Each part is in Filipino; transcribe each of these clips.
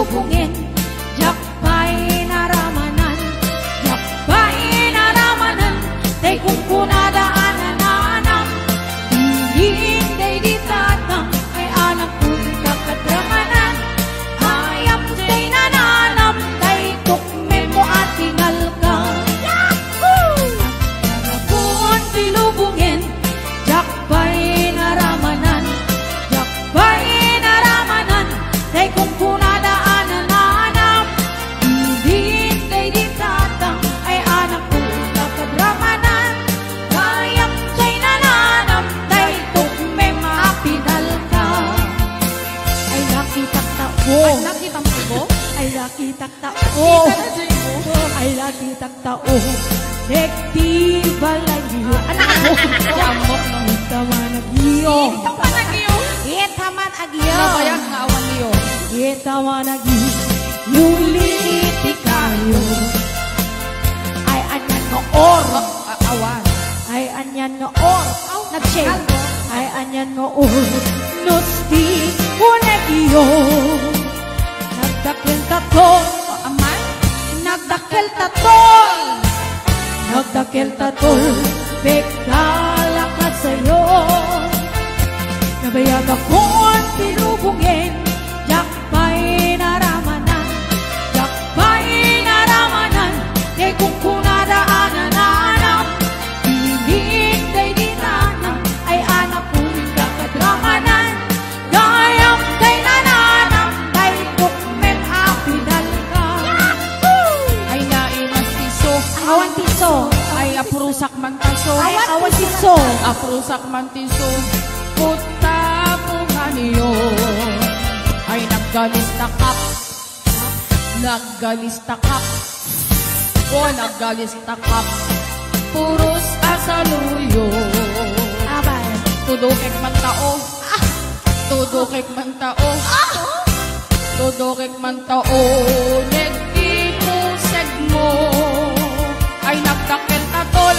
silubungin, jakpay naramanan, day kung kunadaanan na anak, hindi di tatang, ay anak kong kakadramanan, hayap day nananam, day tukme mo at tingal ka. Kung silubungin, jakpay naramanan, day kung kunadaanan na anak, hindi di tatang, ay anak kong kakadramanan, hayap day nananam, day tukme mapinal ka. Ay nakitak tao, Ay, nakita mo ko? ay nakitak tao, ay nakitak tao, nektiba lagiyo, anak ko, Yamok no. itaman agiyo, Ikaw nagiyo. itaman agiyo, Nabayan nga awan niyo. itaman agiyo, luliti kayo, ay anyan nga or, Awan. ay anyan nga or, nag-shake, ay anyan nga or, nusti unagiyo, nagdakil tatol, Aman? nagdakil tatol, nagdakil tatol, bekala ka sa'yo, nabayag akong tinubungin, jakpay naramanan, day kung kunadaanan na anak, bibig day di tanang, ay anak kong kakadramanan, gayam day nananam, day tukmen apinal ka. Ay naimas tiso. Awan tiso, Ay aprusak man taso. ay awan tiso, Aprusak man tiso. Puta po nga niyo. Ay nagganistakap. Nagganistakap. O nagganistakap. Puros asaluyo. abay, Tudukik man tao. Tudukik man tao. Tudukik man tao. Nagtipuseg mo. Ay nagdakil tatol.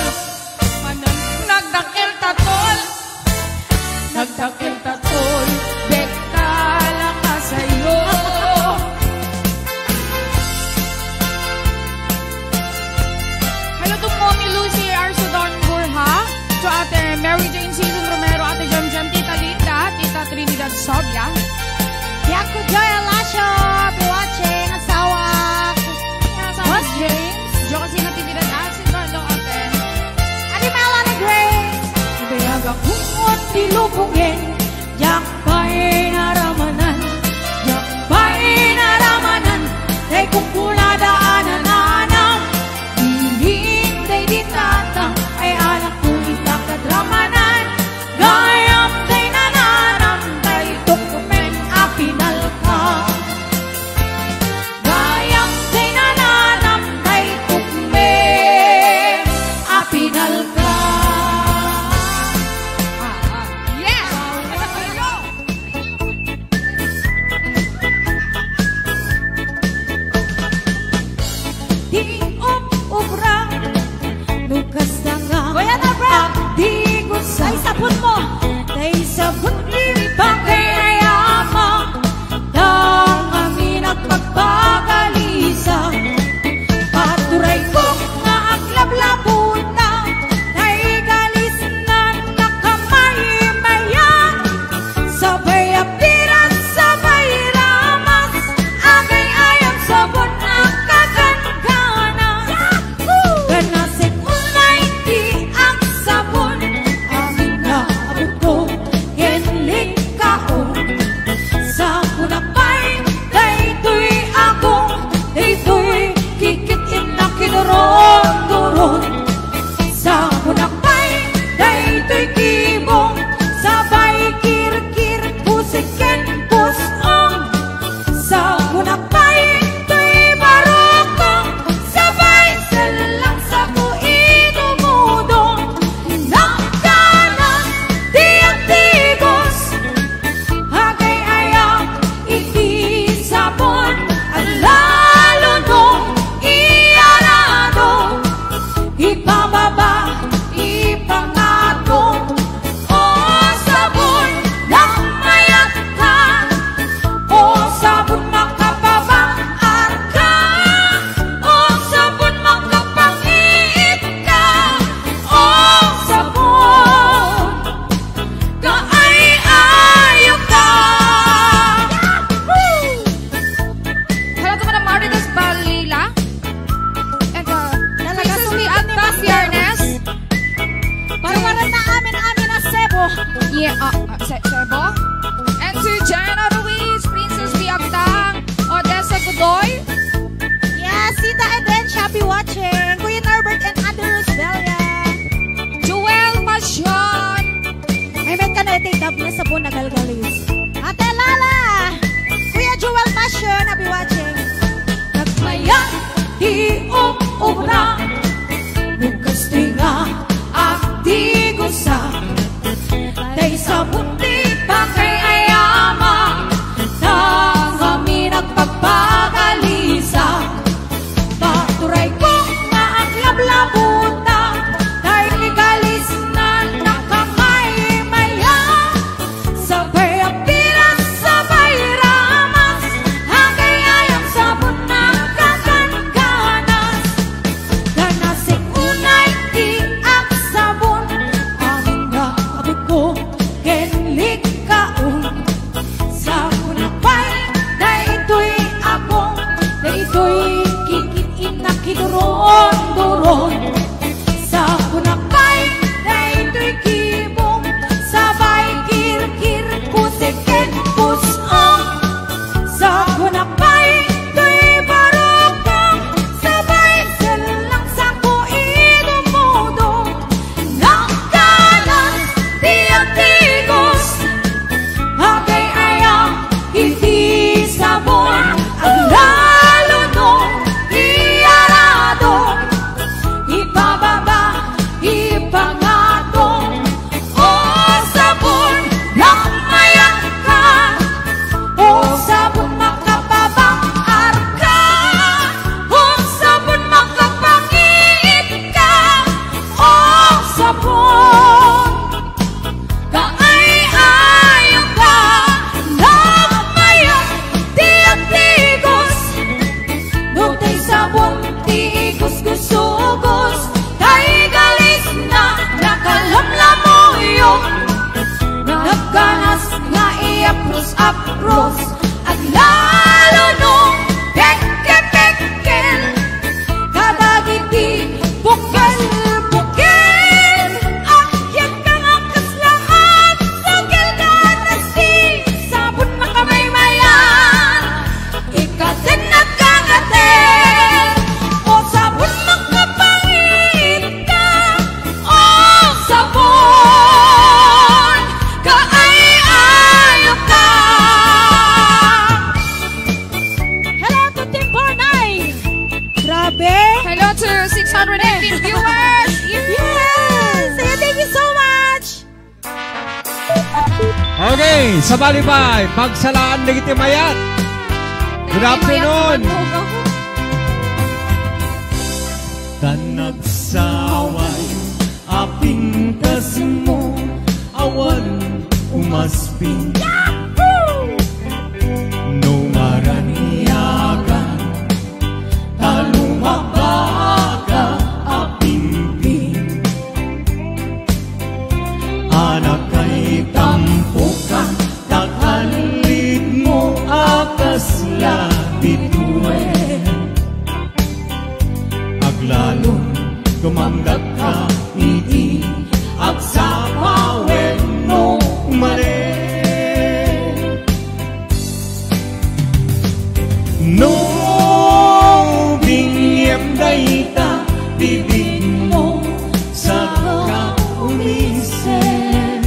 Nagdakil tatol. Nagdakil tatol. Bektala ka sa'yo. Hello to Mommy Lucy Arsodon Burha. To Ate Mary Jane Season Romero. Ate Jam Jam, Tita Linda. Tita Trinidad Sobia. Yaku Joy Alasio, be watching, asawa, Boss James. Jo kasi natitira si Dondo Ate. Animala na Grace, nabayag akong tinubungin, jakpay naramanan, day kung kunadaanan na anak, hindi di tatang, ay anak kong kakadramanan, gayam day nananam, day tukmen apinal ka. Gayam day nananam, day tukmen apinal ka. Yes! Sebo. And to Jana Ruiz, Princess Biagtang, Odessa Godoy. Yes, Sita Eden, happy watching. Kuya Norbert and Andrew Rosebelia. Joel Pasyon. Ay, may kanete, dab na sabon na galgalis. Ate Lala. Kuya Joel Pasyon, happy watching. Nagmayan, di-ubra. Bukas tinga, at di gusa. Day sa buti pa kay ayama. Nang kami nagpagpagalisa. Paturay ko nga ang lablabuta. Dahil igalis na nakamay-maya. Sabay ang pilas, sabay ramas. Hangay ayang sabon ng kagan-ganas. Ganasing unay di ang sabon. Aming nakabit ko kenlik kaon. Sabon na pa'y na ito'y abong. Na ito'y kikitin na kiduron-duron. Sabon na pa'y na ito'y kibong. Sabay kir-kir kusikin pusong. Sabon na pa'y ito'y barokong. Sabay silang sako idumudong. Nakalas tiyak-tigos. Hagay ayang hindi sabon. Ang lalo nung iyarado. Ibababa, ipangatong. O sabon, lakmayan ka. O sabon, makapabang arka. O sabon, makapangiit ka. O sabon, kaay-ayaw ka. Lakmayan, tiyak-tigos. Nutay sabon, tiigos-gusugos. Tay galis na, nakalamlamoyong. Nagganas nga iapros-apros. At lalo nung pekkel-pekkel. Kadagiti, bukel-bukel. Akyat ka nga kaslahan. Sugil ka nasi, sabon makamay-mayan. Ikatin nagkagatin. O sabon makapangit ka. O sabon, kaay-ayaw ka. Hello to Team Bornay. Grabe. Hello to 618 viewers. Yes. Thank you so much. Okay, sa Balibay, pagsalaan na kita mayat. Good afternoon. Tanagsaway, aping kasmo, awan umasping. Numaraniyagan, talumabaga, aping-ping. Anak kay tampukan, takalid mo akas labituin. Aglalong gumanggag ka, hindi agsapawen mo mali. No bingyem dayta, bibig mo sa kaumisen.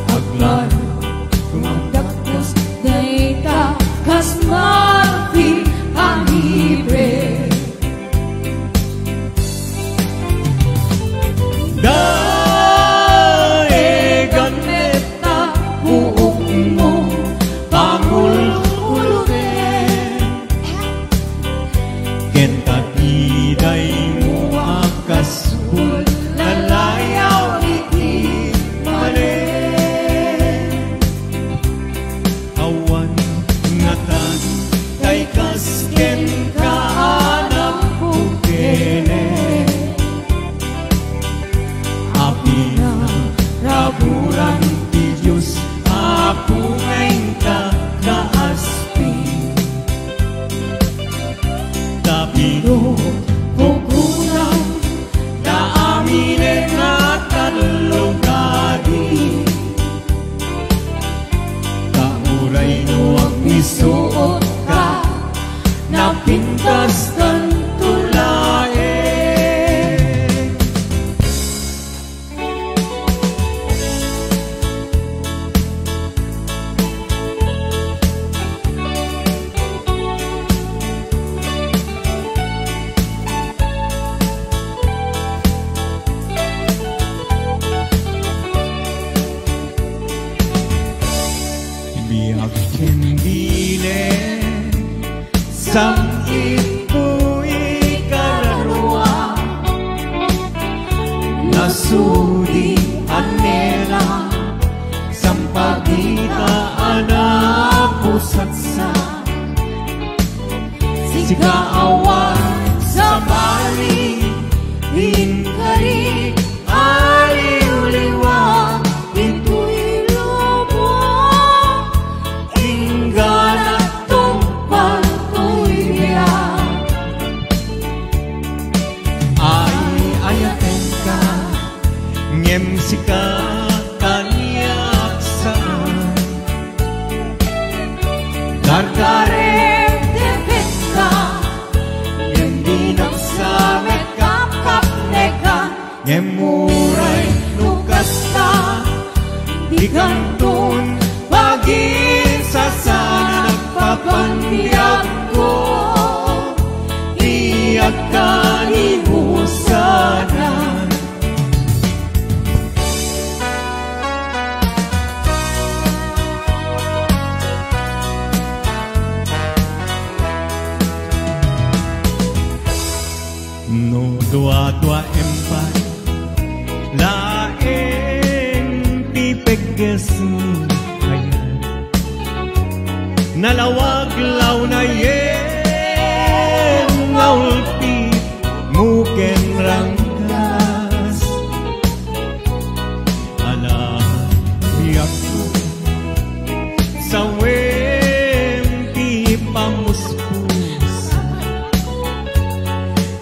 Aglalo gumanggag ka, dayta kas marpi anibe. Sam'ipu'y kararwa nasudi anela sampagita anapusatsa sikaawan sa bali inkari aliuliwa ito'y lobo ingana tumpal to'y biya ay ayaten ka ngem sika kanyak saan darkarem tepet ka ngem dinap sa mekap kap neka ngem muray lukas ka di kantun pagin sa sana nagpapandiyag ko iyak ka ni husanan. No dua-dua empat laeng pipegges ayan nalawag law na yen ngaulpi muken rangkas ala biyak ko sa wempi pamuspus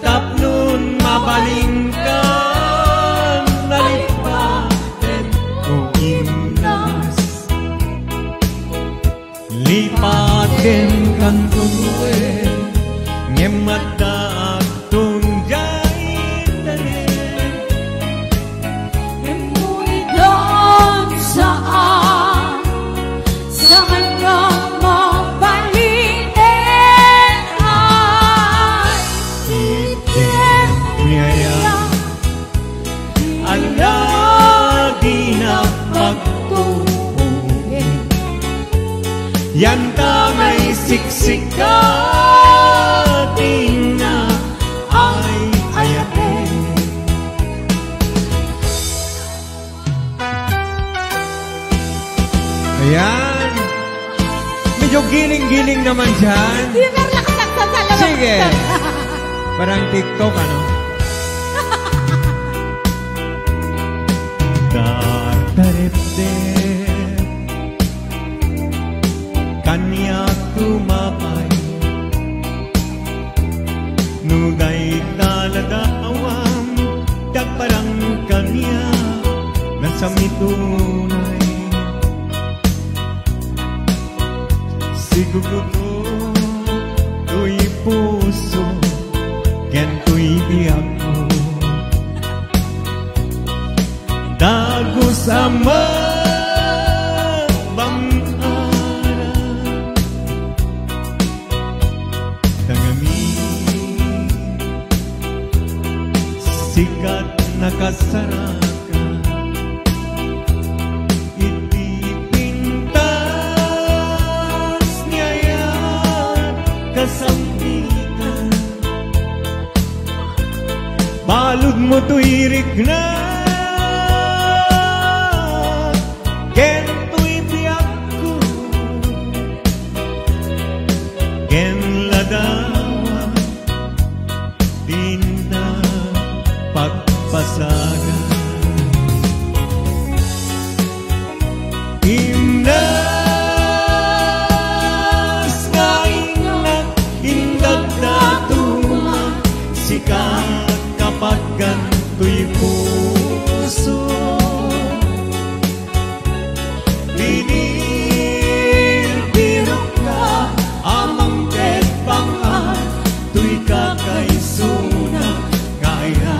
tapnon mabalingkan nalipaten ko imnas lipaten kan tunwe ngemata aktung jaitane Emu'y doon saan sa hanggang mabalitin ay itim Miyaya ang lagi na pagtupuin yan tamay siksikatin na ay ayatin. Ayan. Medyo giling-giling naman dyan. Di ba nakasaksasalam? Sige. Parang TikTok, ano? Dardarepdep kanya tumapay nugay taladawam dagparang kanya nasa mitunay siguro to'y puso yan to'y biyak mo dago sa magbang-aran tangami sikat na kasaraka itipintas niya yan kasampitan balod mo to'y rigna kento'y biyak ko ken ladawa tinda pagpasaga imnas nga inak indag na tuma sikat kapag ganto'y puso binibiro ka amang ketpangan tuy kakaisuna kaya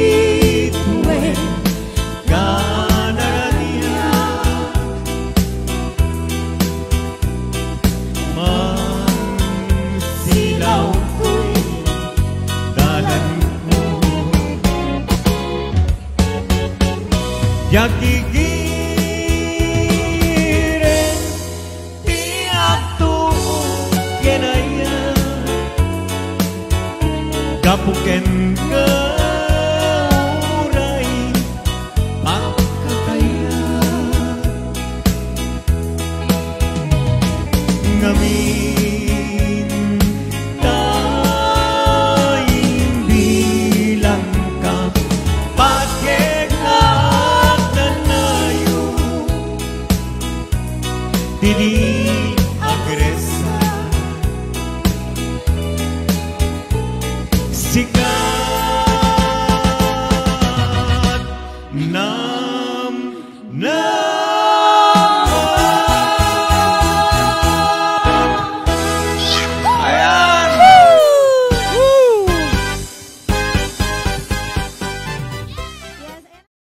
bituin kanarania silaw tuy dalan mo yakigi puken